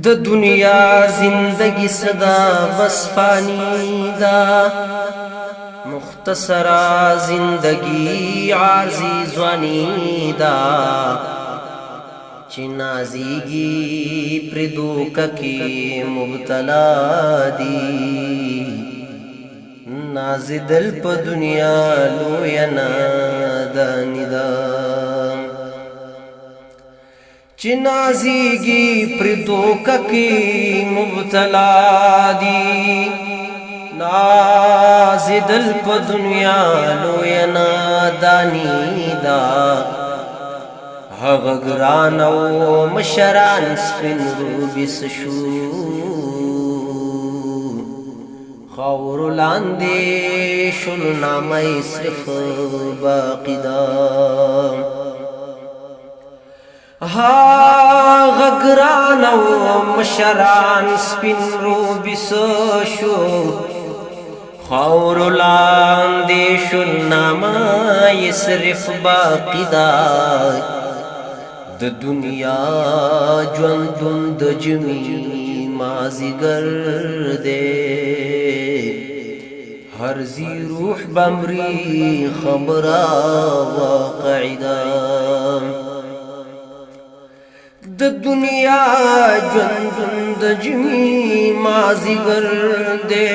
د دنیا زندگی صدا بس فانی دا مختصرا زندگی عارضی زوانی دا چی نازیگی پردوکا کی مبتلا دی نازی دل پا دنیا لوینا دانی دا چی نازیگی پردوکا کی مبتلا دی نازی دل پا دنیا لوینا دانی دا هغه ګران او مشران سپین روبي شو خاور لاندې شنو نامه صرف باقی دا هغه ګران او مشران سپین روبي شو خاور لاندې شنو نامه صرف باقی دا د دنیا ژوندون د جمی مازیګر دے هر زی روح بمری خبره واقعی ده د دنیا ژوندون د جمی مازیګر دے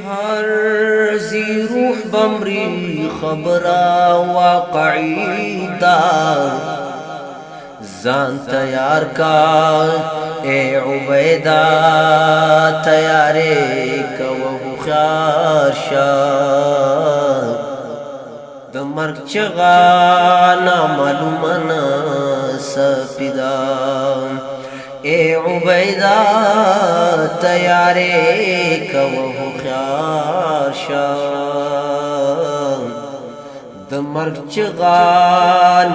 هر زی روح بمری خبره واقعی ده زان تیار کا اے عبیدہ تیارے کا وہ خیار شاہ د مرگ چغا نامعلومنا سپیدا اے عبیدہ تیارے کا وہ خیار شاہ د مرگ چغا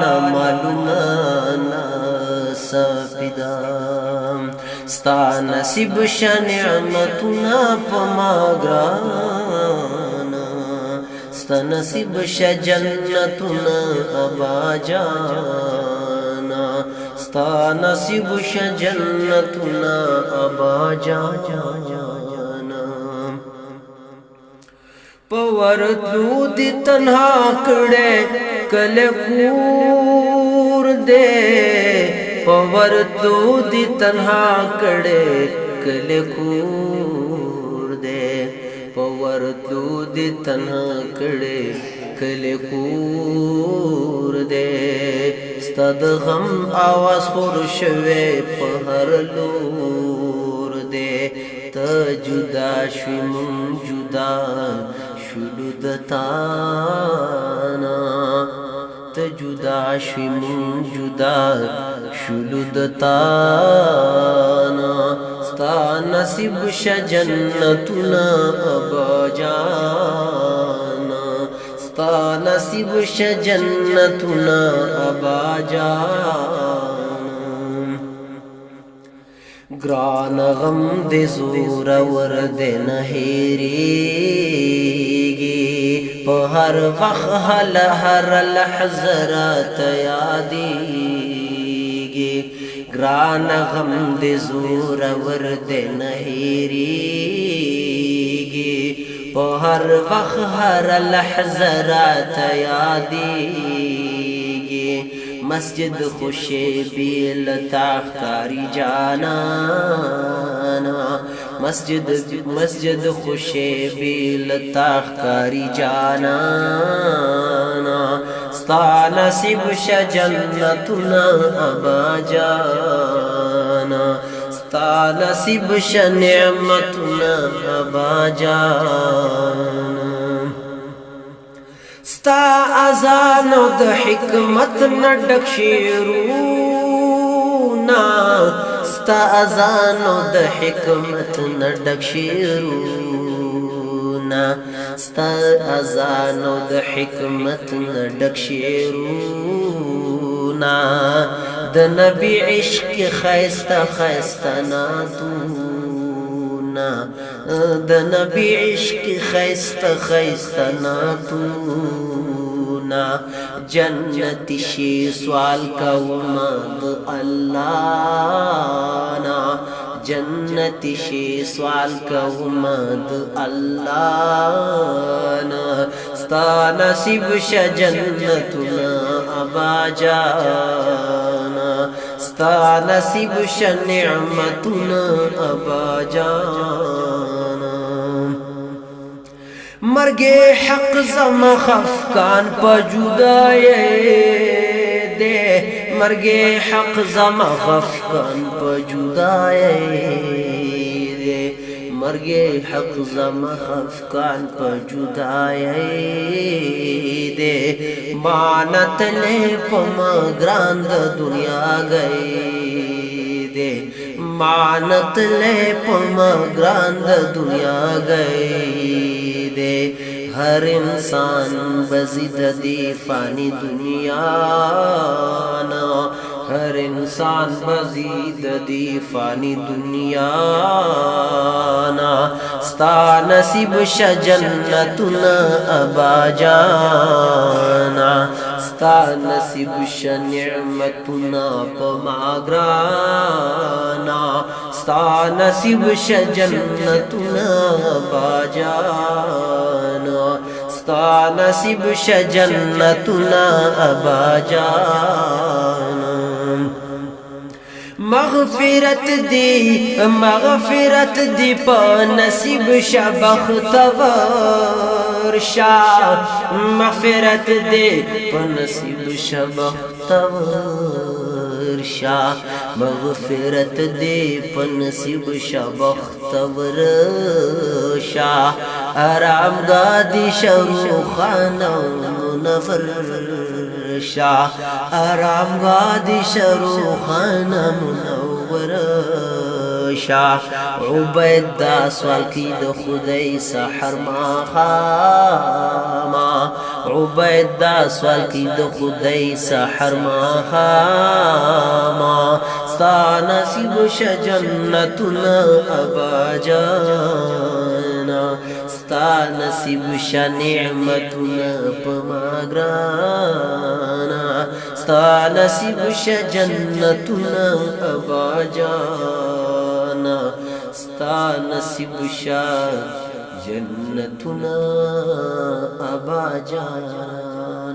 نامعلومنا سپیدا ستا نصیب شا نعمتنا پا ما گرانا ستا نصیب شا جنتنا ابا جانا ستا نصیب شا جنتنا ابا جانا پورتلو دی تنہا کڑے کل کور دے پورتلو دی تنہا کڑے کل کور دے پورتلو دی تنہا کڑے کل کور دے ستاد غم آواز خورشوے پہر لور دے تا جدا شوی من جدا شلو دتانا تا جدا شوی من جدا شلو دتانا ستا نصیب شا جنتنا ابا جانا ستا نصیب شا جنتنا ابا جانا گران غم دے زور ورد نہیری گی پا ہر وقت حل ہر لحظرات یادی گی گران غم دے زور ورد نہیری گی پا ہر وقت ہر لحظرات یادی گی مسجد خوشی بیل تاختاری جانانا مسجد خوشی بیل تاختاری جانانا ستا نصیب شا جنتنا ابا جانا ستا نصیب شا نعمتنا ابا جانا ستا ازانو د حکمت نډک شیرونا ستا ازانو د حکمت نډک شیرونا ستا ازانو د حکمت نډک شیرونا د نبی عشق خیستا خیستا ناتونا د نبی عشق خیستا خیستا ناتونا جنت شي سوال کوما د الله نا जन्नती शे सवाल कौमद अल्लाह ना स्ता नसीब श जन्नतुना अबा जाना स्ता नसीब श निअमतुना अबा जाना मर्गे हक ज़म खफकान पजुदाए दे मर्गे हक ज़म खफकान पजुदाए दे मर्गे हक ज़म खफकान पजुदाए दे मानत ले पमा ग्रांद दुनिया गए दे मानत ले पमा ग्रांद दुनिया गए दे हर इंसान बज़िद दी फानी दुनिया ना हर इंसान बज़िद दी फानी दुनिया ना स्ता नसीब श जन्नतुना अबा जाना स्ता नसीब श निअमतुना पमाग्राना स्ता नसीब श जन्नतुना अबा जाना स्ता नसीब श जन्नतुना अबा जाना मग़फ़िरत दी पा नसीब श बख़्तवर शाह मग़फ़िरत दे पा नसीब श बख़्तवर शाह मग़फ़िरत दे पा नसीब श बख़्तवर शाह आराम गादी शरू खाना मुनव्वर शाह आराम गादी शरू खाना मुनव्वर शाह उबैदा सवाल की दो खुदाई सहर माखामा उबैदा सवाल की दो खुदाई सहर माखामा स्ता नसीब श जन्नतुना अबा जाना स्ता नसीब श निअमतुना पमाग्राना स्ता नसीब श जन्नतुना अबा जाना स्ता नसीब श जन्नतुना अबा जाना।